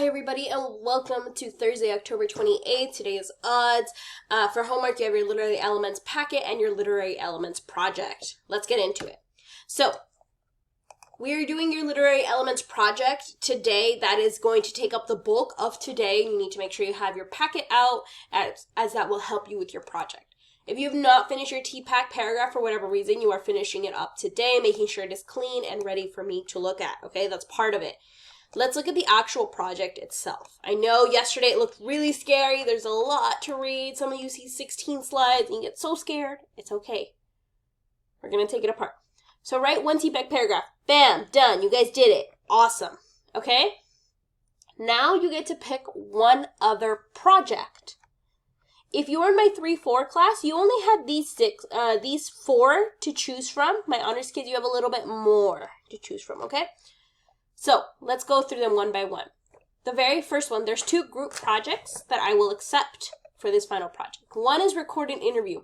Hi everybody and welcome to Thursday, October 28th. Today is odds. For homework, you have your literary elements packet and your literary elements project. Let's get into it. So, we are doing your literary elements project today. That is going to take up the bulk of today. You need to make sure you have your packet out as that will help you with your project. If you have not finished your TPAC paragraph for whatever reason, you are finishing it up today, making sure it is clean and ready for me to look at, okay? That's part of it. Let's look at the actual project itself. I know yesterday it looked really scary. There's a lot to read. Some of you see 16 slides and you get so scared. It's okay. We're going to take it apart. So write one TPAC paragraph. Bam, done. You guys did it. Awesome. Okay? Now you get to pick one other project. If you were in my 3-4 class, you only had these four to choose from. My honors kids, you have a little bit more to choose from, okay? So let's go through them one by one. The very first one, there's two group projects that I will accept for this final project. One is record an interview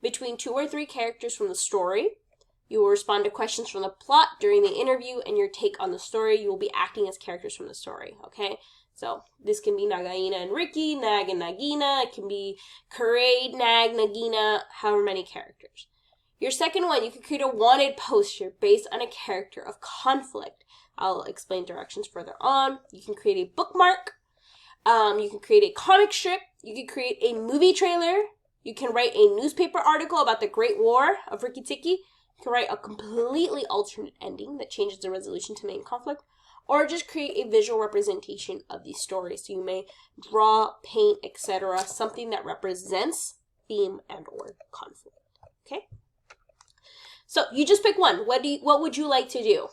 between 2 or 3 characters from the story. You will respond to questions from the plot during the interview and your take on the story. You will be acting as characters from the story, okay? So this can be Nagaina and Ricky, Nag and Nagina. It can be Karaid, Nag, Nagina, however many characters. Your second one, you can create a wanted poster based on a character of conflict. I'll explain directions further on. You can create a bookmark. You can create a comic strip. You can create a movie trailer. You can write a newspaper article about the Great War of Rikki-Tikki. You can write a completely alternate ending that changes the resolution to main conflict. Or just create a visual representation of these stories. So you may draw, paint, etc. Something that represents theme and or conflict. Okay? So you just pick one. What would you like to do?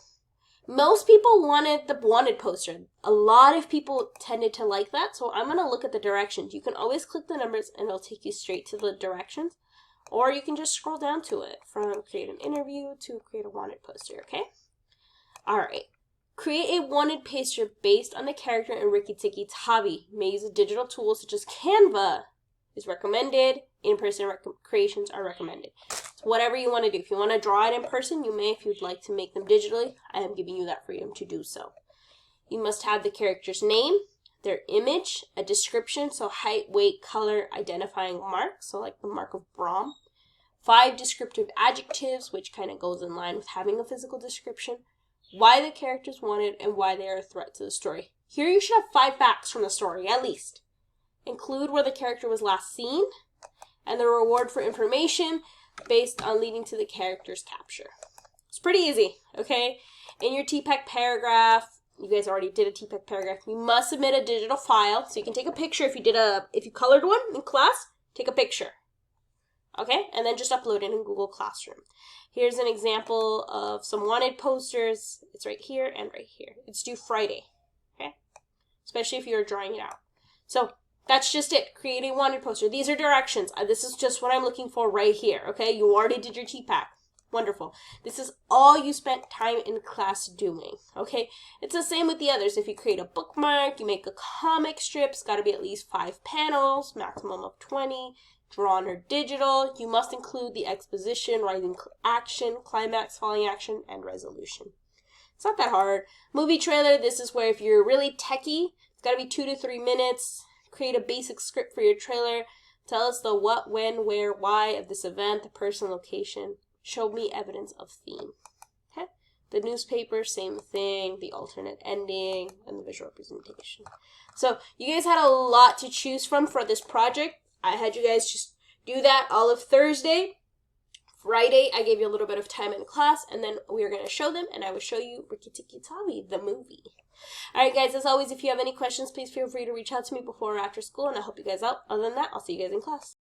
Most people wanted the wanted poster. A lot of people tended to like that, so I'm going to look at the directions. You can always click the numbers and it'll take you straight to the directions, or you can just scroll down to it from create an interview to create a wanted poster, okay? All right. Create a wanted poster based on the character in Rikki-Tikki's hobby. You may use a digital tool such as Canva is recommended. In-person creations are recommended. So whatever you want to do. If you want to draw it in person, you may. If you'd like to make them digitally, I am giving you that freedom to do so. You must have the character's name, their image, a description, so height, weight, color, identifying mark, so like the mark of Brahm. 5 descriptive adjectives, which kind of goes in line with having a physical description. Why the characters wanted and why they are a threat to the story. Here you should have 5 facts from the story, at least. Include where the character was last seen, and the reward for information based on leading to the character's capture. It's pretty easy, okay? In your TPAC paragraph, you guys already did a TPAC paragraph, you must submit a digital file, so you can take a picture if you colored one in class, take a picture. Okay? And then just upload it in Google Classroom. Here's an example of some wanted posters. It's right here and right here. It's due Friday, okay? Especially if you're drawing it out. So, that's just it. Create a wanted poster. These are directions. This is just what I'm looking for right here, okay? You already did your TPAC. Wonderful. This is all you spent time in class doing, okay? It's the same with the others. If you create a bookmark, you make a comic strip, it's got to be at least 5 panels, maximum of 20, drawn or digital. You must include the exposition, rising action, climax, falling action, and resolution. It's not that hard. Movie trailer, this is where if you're really techie, it's got to be 2 to 3 minutes. Create a basic script for your trailer. Tell us the what, when, where, why of this event, the person, location. Show me evidence of theme. Okay? The newspaper, same thing. The alternate ending and the visual representation. So you guys had a lot to choose from for this project. I had you guys just do that all of Thursday. Friday, I gave you a little bit of time in class, and then we are going to show them, and I will show you Rikki-Tikki's Hobby, the movie. Alright guys, as always, if you have any questions, please feel free to reach out to me before or after school, and I'll help you guys out. Other than that, I'll see you guys in class.